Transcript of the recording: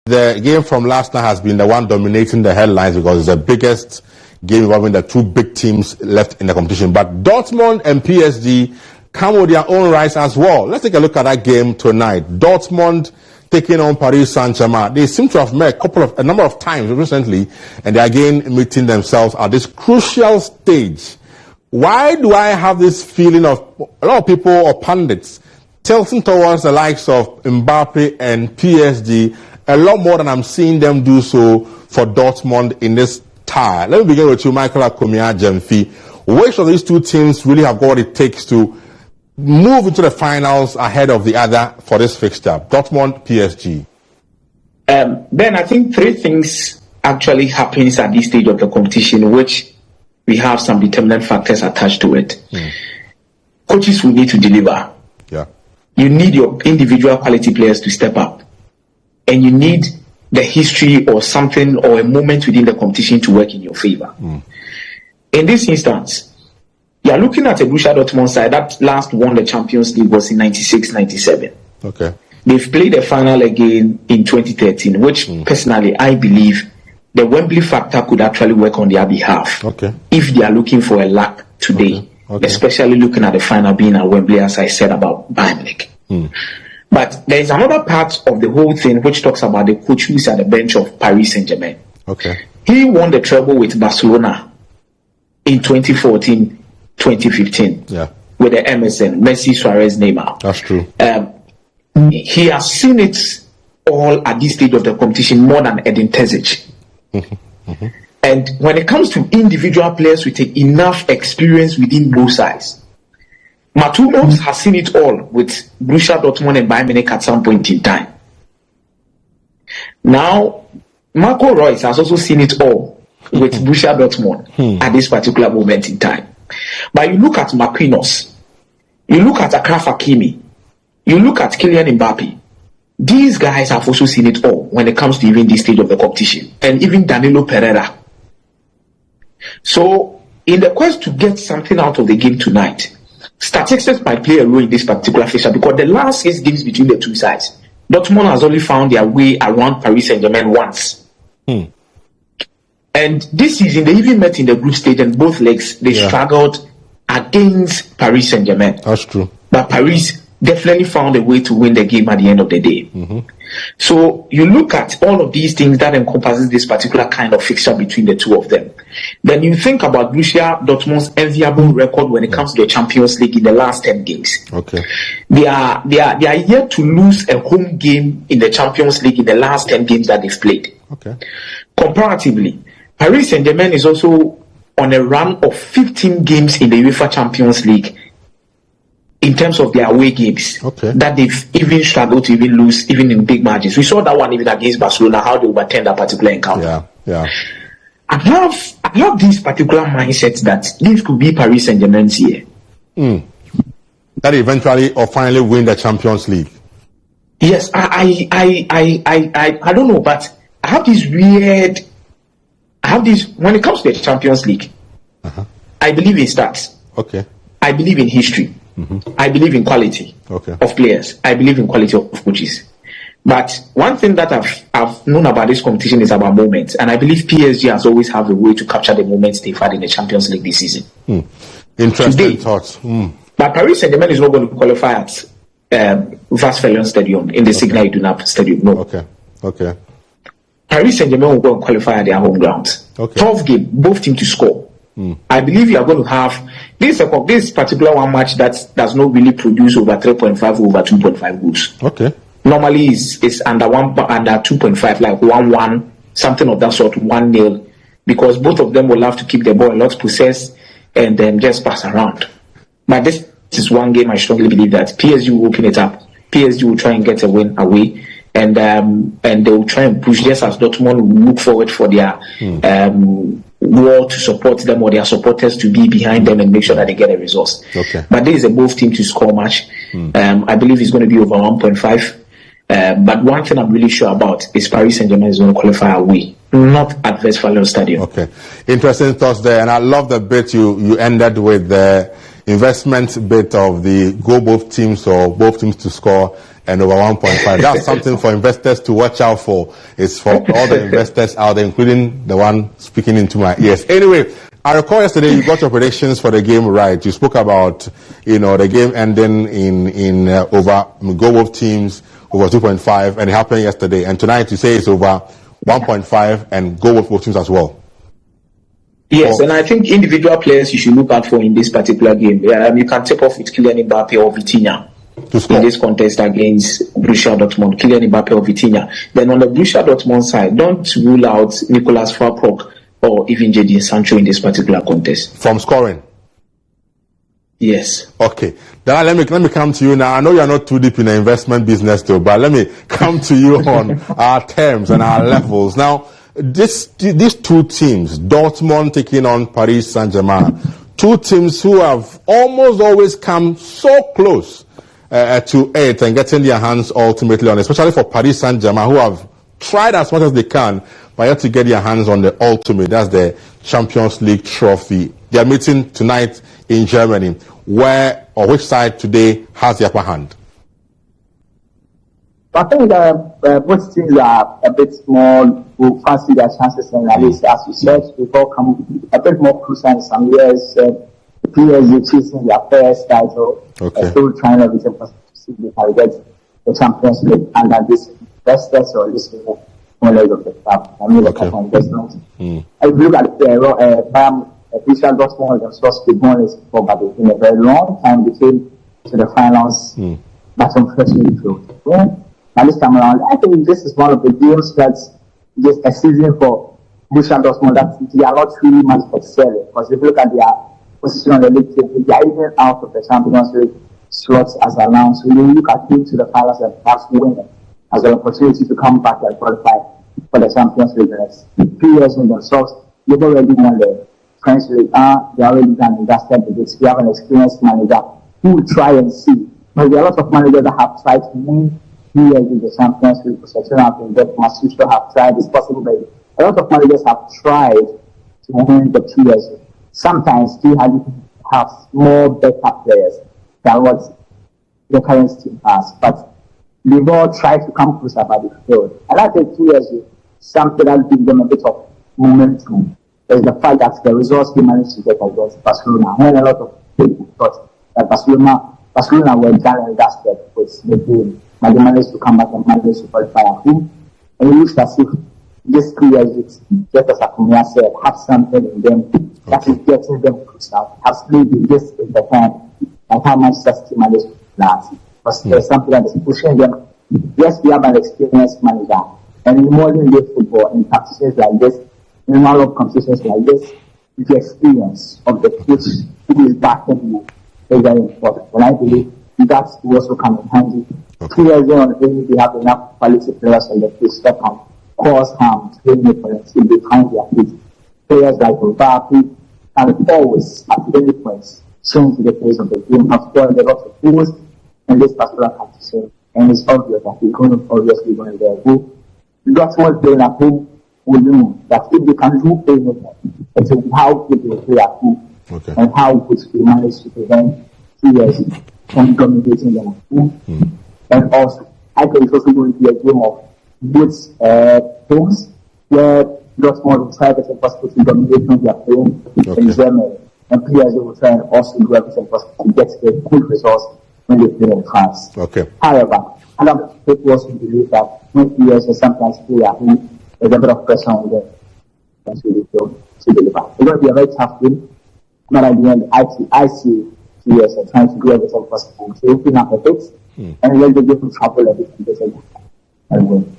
The game from last night has been the one dominating the headlines because it's the biggest game involving the two big teams left in the competition. But Dortmund and PSG come with their own rights as well. Let's take a look at that game tonight. Dortmund taking on Paris Saint-Germain. They seem to have met a number of times recently, and they are again meeting themselves at this crucial stage. Why do I have this feeling of a lot of people or pundits tilting towards the likes of Mbappe and PSG a lot more than I'm seeing them do so for Dortmund in this tie? Let me begin with you, Michael Akomia Jemfi. Which of these two teams really have got what it takes to move into the finals ahead of the other for this fixture? Dortmund, PSG. Ben, I think three things actually happens at this stage of the competition, which we have some determinant factors attached to it. Coaches will need to deliver. Yeah. You need your individual quality players to step up. And you need the history or something or a moment within the competition to work in your favor. In this instance, you are looking at a Borussia Dortmund side that last won the Champions League was in 96-97. Okay. They've played the final again in 2013, which personally I believe the Wembley factor could actually work on their behalf. Okay. If they are looking for a luck today, especially looking at the final being at Wembley, as I said about Bayern Munich. But there is another part of the whole thing which talks about the coach who is at the bench of Paris Saint-Germain. Okay. He won the treble with Barcelona in 2014-2015. Yeah. With the MSN, Messi, Suarez, Neymar. That's true. He has seen it all at this stage of the competition more than Edin Terzic. And when it comes to individual players with enough experience within both sides, Matunos has seen it all with Borussia Dortmund and Bayern Munich at some point in time. Now, Marco Reus has also seen it all with Borussia Dortmund at this particular moment in time. But you look at Marquinhos, you look at Akraf Hakimi, you look at Kylian Mbappe. These guys have also seen it all when it comes to even this stage of the competition, and even Danilo Pereira. So, in the quest to get something out of the game tonight, statistics might play a role in this particular fixture because the last 6 games between the two sides, Dortmund has only found their way around Paris Saint-Germain once. And this season, they even met in the group stage, and both legs, they struggled against Paris Saint-Germain. That's true. But Paris definitely found a way to win the game at the end of the day. So you look at all of these things that encompasses this particular kind of fixture between the two of them. Then you think about Borussia Dortmund's enviable record when it comes to the Champions League in the last 10 games. Okay. They are yet to lose a home game in the Champions League in the last 10 games that they've played. Okay. Comparatively, Paris Saint-Germain is also on a run of 15 games in the UEFA Champions League in terms of their away games, that they've even struggled to even lose, even in big margins. We saw that one even against Barcelona, how they overturned that particular encounter. I have this particular mindset that this could be Paris Saint-Germain's year. That eventually or finally win the Champions League. Yes, I don't know, but I have this when it comes to the Champions League, I believe in stats. Okay. I believe in history. I believe in quality of players. I believe in quality of coaches. But one thing that I've known about this competition is about moments, and I believe PSG has always had a way to capture the moments they've had in the Champions League this season. Interesting thoughts. But Paris Saint-Germain is not going to qualify at Westfalen Stadium in the Signal Iduna Stadium. No. Okay. Paris Saint-Germain will go and qualify at their home ground. Tough game, both teams to score. I believe you are going to have this particular one match that does not really produce over 3.5 over 2.5 goals. Normally it's under 2.5, like 1-1, something of that sort, 1-0, because both of them will have to keep the ball a lot possessed and then just pass around. But this is one game I strongly believe that PSG will open it up. PSG will try and get a win away, and they will try and push, just as Dortmund will look forward for their wall to support them or their supporters to be behind them and make sure that they get a result. But this is a both team to score match. I believe it's going to be over 1.5. But one thing I'm really sure about is Paris Saint-Germain is going to qualify away, not at Westfalen Stadium. Interesting thoughts there, and I love the bit you ended with the investment bit of the go both teams or both teams to score and over 1.5. That's something for investors to watch out for. It's for all the investors out there, including the one speaking into my ears. Anyway, I recall yesterday you got your predictions for the game right. You spoke about, the game ending in over go both teams over 2.5, and it happened yesterday. And tonight you say it's over 1.5 and go with both teams as well. Yes, and I think individual players you should look out for in this particular game. You can tip off with Kylian Mbappe or Vitinha in this contest against Borussia Dortmund. Kylian Mbappe or Vitinha. Then on the Borussia Dortmund side, don't rule out Nicolas Fulkrug or even Jadon Sancho in this particular contest. From scoring? Yes. Okay. Then let me come to you now. I know you're not too deep in the investment business though, but let me come to you on our terms and our levels. Now, these two teams, Dortmund taking on Paris Saint-Germain, two teams who have almost always come so close to it and getting their hands ultimately on it, especially for Paris Saint-Germain, who have tried as much as they can, but yet to get their hands on the ultimate. That's the Champions League trophy. They are meeting tonight in Germany. Where or which side today has the upper hand? I think both teams are a bit more, will fancy their chances, and at least, as you said, we've all come a bit more closer in some years. PSG chasing their first title, still trying everything possible to see if they can get the Champions League under this investors or this one leg of the club. I mean, the investment. If you look at Bayern, Borussia Dortmund themselves, the goal is for, but it's been a very long time they came to the finals, but unfortunately failed. Well, and this time around, I think this is one of the games that's just a season for Borussia Dortmund that they are not really much excelling. Because if you look at their position on the league table, they are even out of the Champions League slots as announced. So you look at them to the finals and perhaps win it as an opportunity to come back and qualify for the Champions League. And 2 years in themselves, they've already won the French League. They already done and dusted with it. We have an experienced manager who will try and see. But there are a lot of managers that have tried to win 2 years in the Champions League. Pochettino have been there. Masucho have tried. It's possible, but a lot of managers have tried to win the 2 years. Sometimes they have more better players than what the current team has. But they've all tried to come closer, but they failed. And I think 2 years is something that gives them a bit of momentum. Is the fact that the results they managed to get against Barcelona. When a lot of people thought that Barcelona were done and dusted with the game, but they managed to come back and managed to qualify at home. And it looks as if this 2 years, just as Akumia said, have something in them that is getting them closer. Has maybe this is the time and how much City managed to last. Because there's something that is pushing them. Yes, we have an experienced manager, and in modern day football, in competitions like this, in all of competitions like this, the experience of the coach who is backing you is very important. And I believe that will also come in handy. 2 years on, they have enough quality players on the pitch that can cause harm to any opponents if they find their feet. Players like Mbappe can always, at any point, change the pace of the game, have scored a lot of goals in this particular competition, and it's obvious that he's going to obviously going to go. Dortmund playing at home will know that if they can do anything, it's how good they play at home, and how good they manage to prevent 2 years from dominating them at home. And also, I think it's also going to be a game of good teams where Dortmund will try everything possible to dominate when they are playing in Germany, and PSG will try and also do everything possible to get the good results when they play in France. However, other people also believe that when players sometimes play at home, there's a bit of pressure on them to deliver. It's going to be a very tough game, but at the end, I see players are trying to do everything possible to open up a bit and let the game travel a bit and win.